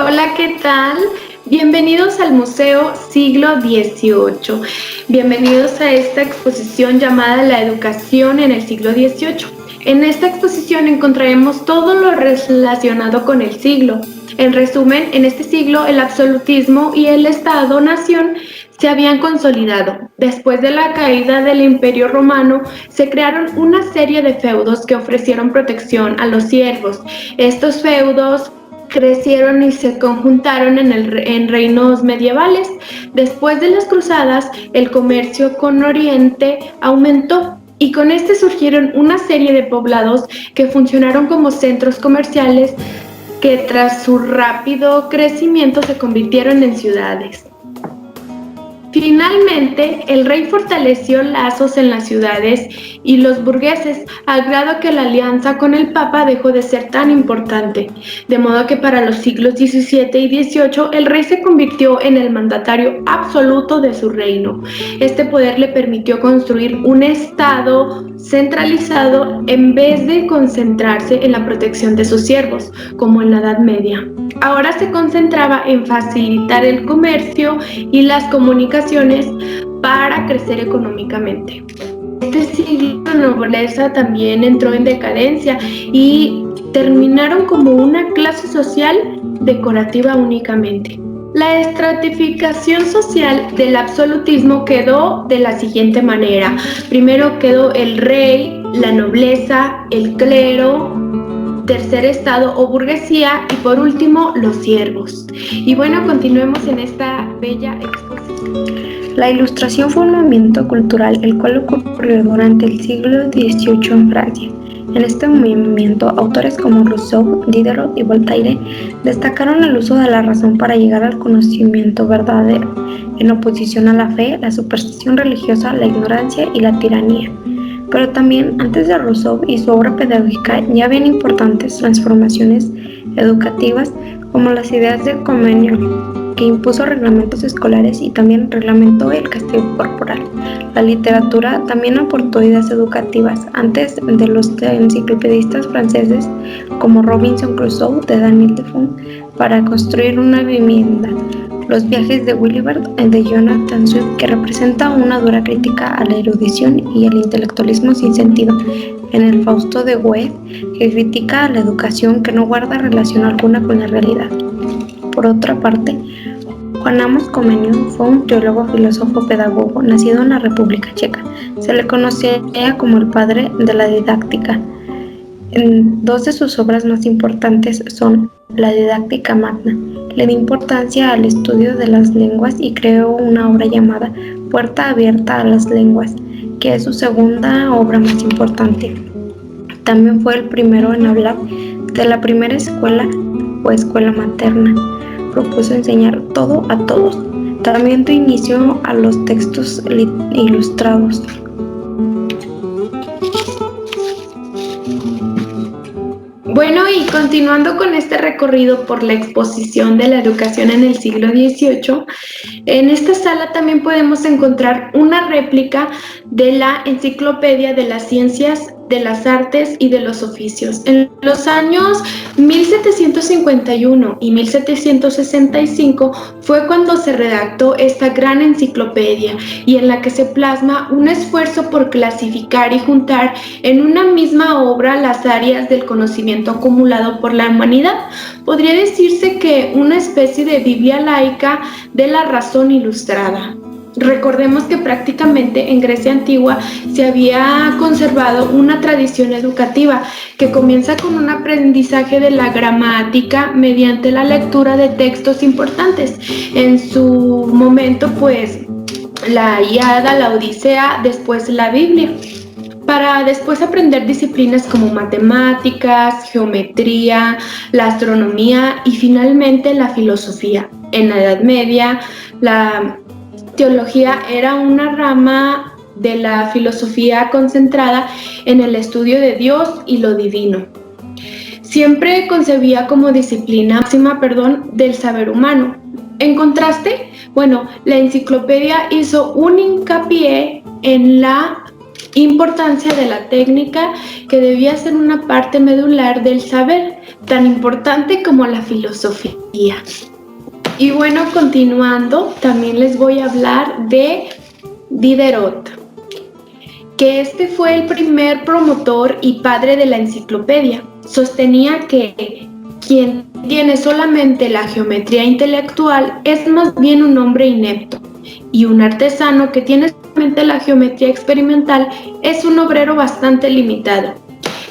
Hola, ¿qué tal? Bienvenidos al Museo Siglo XVIII. Bienvenidos a esta exposición llamada La Educación en el siglo XVIII. En esta exposición encontraremos todo lo relacionado con el siglo. En resumen, en este siglo el absolutismo y el Estado-nación se habían consolidado. Después de la caída del Imperio Romano, se crearon una serie de feudos que ofrecieron protección a los siervos. Estos feudos crecieron y se conjuntaron en reinos medievales. Después de las cruzadas, el comercio con Oriente aumentó y con este surgieron una serie de poblados que funcionaron como centros comerciales que tras su rápido crecimiento se convirtieron en ciudades. Finalmente, el rey fortaleció lazos en las ciudades y los burgueses, al grado que la alianza con el Papa dejó de ser tan importante, de modo que para los siglos XVII y XVIII el rey se convirtió en el mandatario absoluto de su reino. Este poder le permitió construir un estado centralizado en vez de concentrarse en la protección de sus siervos, como en la Edad Media. Ahora se concentraba en facilitar el comercio y las comunicaciones para crecer económicamente. Este siglo la nobleza también entró en decadencia y terminaron como una clase social decorativa únicamente. La estratificación social del absolutismo quedó de la siguiente manera. Primero quedó el rey, la nobleza, el clero, tercer estado o burguesía y por último los siervos. Y bueno, continuemos en esta bella exposición. La Ilustración fue un movimiento cultural el cual ocurrió durante el siglo XVIII en Francia. En este movimiento, autores como Rousseau, Diderot y Voltaire destacaron el uso de la razón para llegar al conocimiento verdadero, en oposición a la fe, la superstición religiosa, la ignorancia y la tiranía. Pero también, antes de Rousseau y su obra pedagógica, ya habían importantes transformaciones educativas como las ideas del Comenio, que impuso reglamentos escolares y también reglamentó el castigo corporal. La literatura también aportó ideas educativas antes de los enciclopedistas franceses como Robinson Crusoe de Daniel Defoe para construir una vivienda. Los viajes de Gulliver de Jonathan Swift, que representa una dura crítica a la erudición y al intelectualismo sin sentido. En el Fausto de Goethe, que critica a la educación que no guarda relación alguna con la realidad. Por otra parte, Juan Amos Comenius fue un teólogo, filósofo, pedagogo, nacido en la República Checa. Se le conocía como el padre de la didáctica. Dos de sus obras más importantes son la Didáctica Magna. Le dio importancia al estudio de las lenguas y creó una obra llamada Puerta Abierta a las Lenguas, que es su segunda obra más importante. También fue el primero en hablar de la primera escuela o escuela materna. Propuso enseñar todo a todos. También dio inicio a los textos ilustrados. Bueno, y continuando con este recorrido por la exposición de la educación en el siglo XVIII, en esta sala también podemos encontrar una réplica de la Enciclopedia de las Ciencias, de las Artes y de los Oficios. En los años 1751 y 1765 fue cuando se redactó esta gran enciclopedia y en la que se plasma un esfuerzo por clasificar y juntar en una misma obra las áreas del conocimiento acumulado por la humanidad. Podría decirse que una especie de Biblia laica de la razón ilustrada. Recordemos que prácticamente en Grecia antigua se había conservado una tradición educativa que comienza con un aprendizaje de la gramática mediante la lectura de textos importantes. En su momento, pues, la Ilíada, la Odisea, después la Biblia, para después aprender disciplinas como matemáticas, geometría, la astronomía y finalmente la filosofía. En la Edad Media, la teología era una rama de la filosofía concentrada en el estudio de Dios y lo divino. Siempre concebía como disciplina máxima, del saber humano. En contraste, la enciclopedia hizo un hincapié en la importancia de la técnica que debía ser una parte medular del saber, tan importante como la filosofía. Y bueno, continuando, también les voy a hablar de Diderot, que este fue el primer promotor y padre de la enciclopedia. Sostenía que quien tiene solamente la geometría intelectual es más bien un hombre inepto, y un artesano que tiene solamente la geometría experimental es un obrero bastante limitado.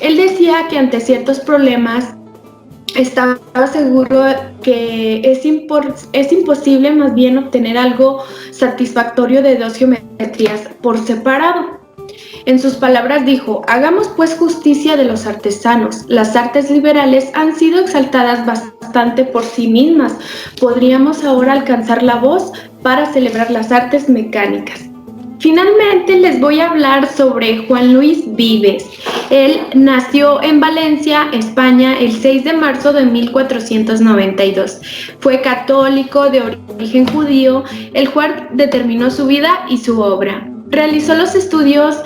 Él decía que ante ciertos problemas estaba seguro que es imposible más bien obtener algo satisfactorio de dos geometrías por separado. En sus palabras dijo: hagamos pues justicia de los artesanos. Las artes liberales han sido exaltadas bastante por sí mismas. Podríamos ahora alcanzar la voz para celebrar las artes mecánicas. Finalmente les voy a hablar sobre Juan Luis Vives. Él nació en Valencia, España, el 6 de marzo de 1492. Fue católico de origen judío, el cual determinó su vida y su obra. Realizó los estudios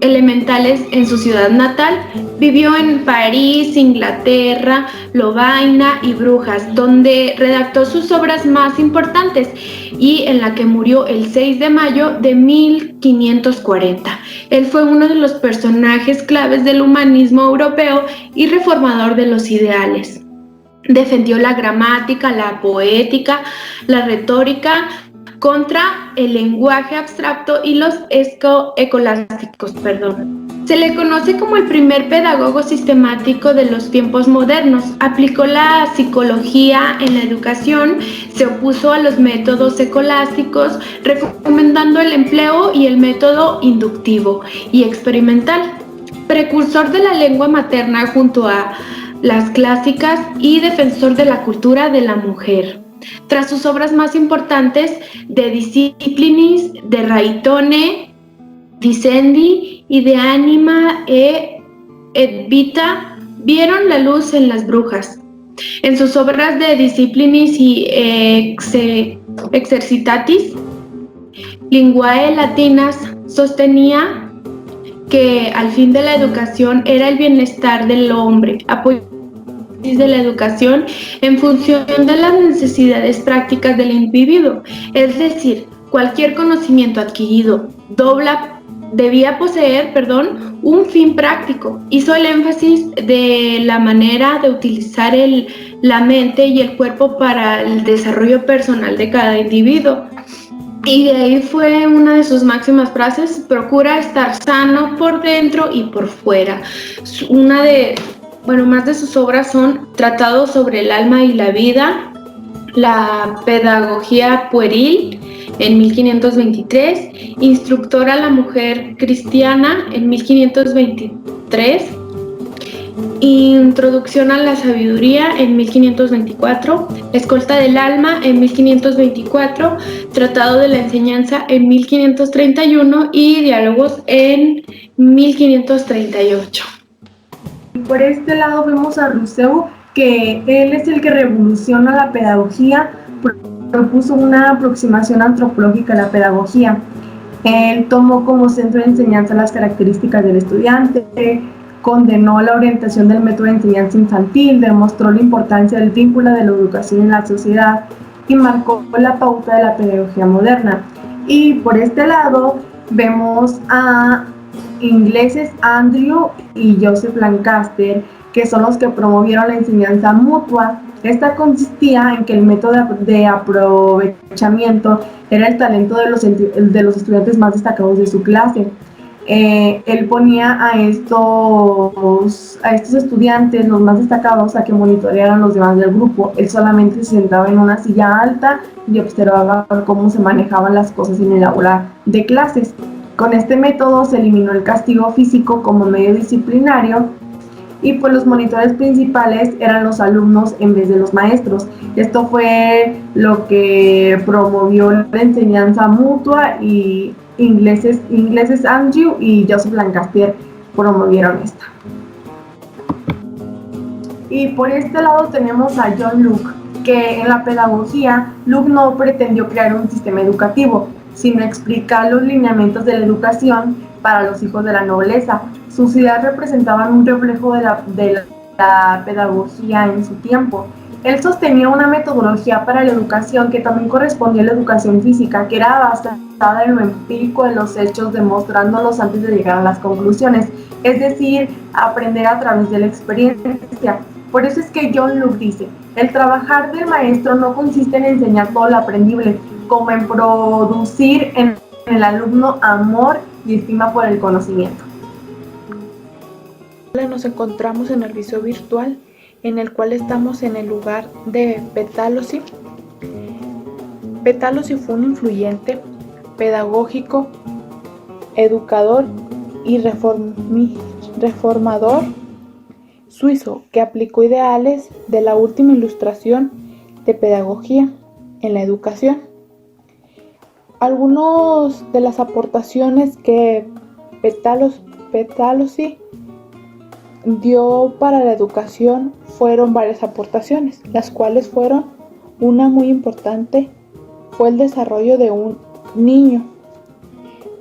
elementales en su ciudad natal, vivió en París, Inglaterra, Lovaina y Brujas, donde redactó sus obras más importantes y en la que murió el 6 de mayo de 1540. Él fue uno de los personajes claves del humanismo europeo y reformador de los ideales. Defendió la gramática, la poética, la retórica, contra el lenguaje abstracto y los escolásticos. Se le conoce como el primer pedagogo sistemático de los tiempos modernos. Aplicó la psicología en la educación, se opuso a los métodos escolásticos, recomendando el empleo y el método inductivo y experimental. Precursor de la lengua materna junto a las clásicas y defensor de la cultura de la mujer. Tras sus obras más importantes, De Disciplinis, De Ragione, Dicendi y De Anima et Vita, vieron la luz en Las Brujas. En sus obras De Disciplinis y Exercitatis Linguae Latinas sostenía que al fin de la educación era el bienestar del hombre, de la educación en función de las necesidades prácticas del individuo, es decir, cualquier conocimiento adquirido debía poseer un fin práctico. Hizo el énfasis de la manera de utilizar la mente y el cuerpo para el desarrollo personal de cada individuo. Y de ahí fue una de sus máximas frases: procura estar sano por dentro y por fuera. Más de sus obras son Tratados sobre el alma y la vida, La pedagogía pueril en 1523, Instructora a la mujer cristiana en 1523, Introducción a la sabiduría en 1524, Escolta del alma en 1524, Tratado de la enseñanza en 1531 y Diálogos en 1538. Por este lado vemos a Rousseau, que él es el que revoluciona la pedagogía, propuso una aproximación antropológica a la pedagogía. Él tomó como centro de enseñanza las características del estudiante, condenó la orientación del método de enseñanza infantil, demostró la importancia del vínculo de la educación en la sociedad y marcó la pauta de la pedagogía moderna. Y por este lado vemos a ingleses Andrew y Joseph Lancaster, que son los que promovieron la enseñanza mutua. Esta consistía en que el método de aprovechamiento era el talento de los estudiantes más destacados de su clase. Él ponía a estos estudiantes, los más destacados, a que monitorearan los demás del grupo. Él solamente se sentaba en una silla alta y observaba cómo se manejaban las cosas en el aula de clases. Con este método se eliminó el castigo físico como medio disciplinario y pues los monitores principales eran los alumnos en vez de los maestros. Esto fue lo que promovió la enseñanza mutua y ingleses Andrew y Joseph Lancaster promovieron esta. Y por este lado tenemos a John Locke, que en la pedagogía Locke no pretendió crear un sistema educativo, sino explicar los lineamientos de la educación para los hijos de la nobleza. Sus ideas representaban un reflejo de la pedagogía en su tiempo. Él sostenía una metodología para la educación que también correspondía a la educación física, que era basada en lo empírico de los hechos, demostrándolos antes de llegar a las conclusiones, es decir, aprender a través de la experiencia. Por eso es que John Locke dice, el trabajar del maestro no consiste en enseñar todo lo aprendible, como en producir en el alumno amor y estima por el conocimiento. Nos encontramos en el visor virtual, en el cual estamos en el lugar de Pestalozzi. Pestalozzi fue un influyente, pedagógico, educador y reformador suizo que aplicó ideales de la última ilustración de pedagogía en la educación. Algunas de las aportaciones que Pestalozzi dio para la educación fueron varias aportaciones, las cuales fueron una muy importante, fue el desarrollo de un niño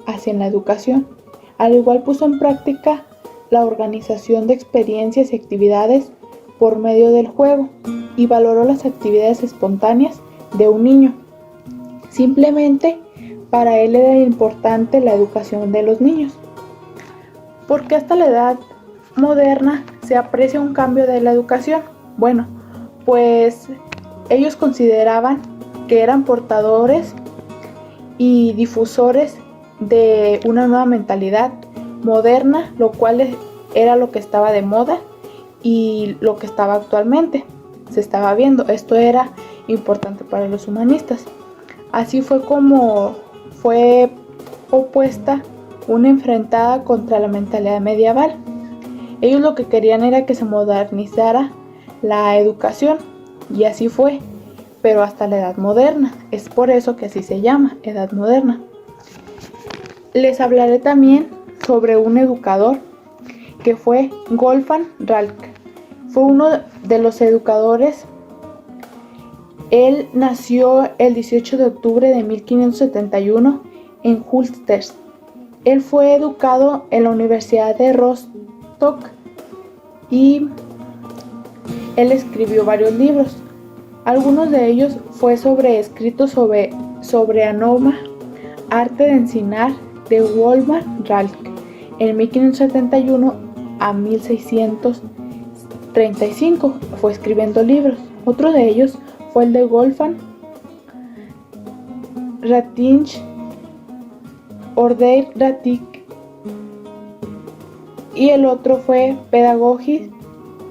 hacia la educación. Al igual puso en práctica la organización de experiencias y actividades por medio del juego y valoró las actividades espontáneas de un niño. Simplemente para él era importante la educación de los niños, porque hasta la edad moderna se aprecia un cambio de la educación. Bueno, pues ellos consideraban que eran portadores y difusores de una nueva mentalidad moderna, lo cual era lo que estaba de moda y lo que estaba actualmente se estaba viendo. Esto era importante para los humanistas. Así fue como fue opuesta una enfrentada contra la mentalidad medieval. Ellos lo que querían era que se modernizara la educación, y así fue, pero hasta la edad moderna. Es por eso que así se llama, edad moderna. Les hablaré también sobre un educador que fue Wolfgang Ralph. Fue uno de los educadores. Él nació el 18 de octubre de 1571 en Ulster. Él fue educado en la Universidad de Rostock y él escribió varios libros. Algunos de ellos fue escritos sobre Anoma, arte de enseñar, de Wolfgang Ralph, en 1571 a 1635 fue escribiendo libros. Otro de ellos fue el de Wolfgang Ratzinger, Order Ratik, y el otro fue Pädagogische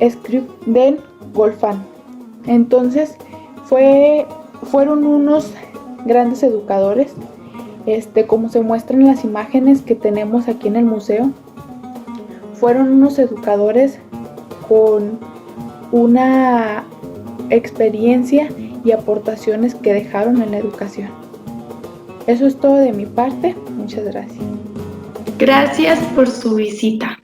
Schrift den Wolfgang. Entonces fueron unos grandes educadores, como se muestra en las imágenes que tenemos aquí en el museo. Fueron unos educadores con una experiencia y aportaciones que dejaron en la educación. Eso es todo de mi parte. Muchas gracias. Gracias por su visita.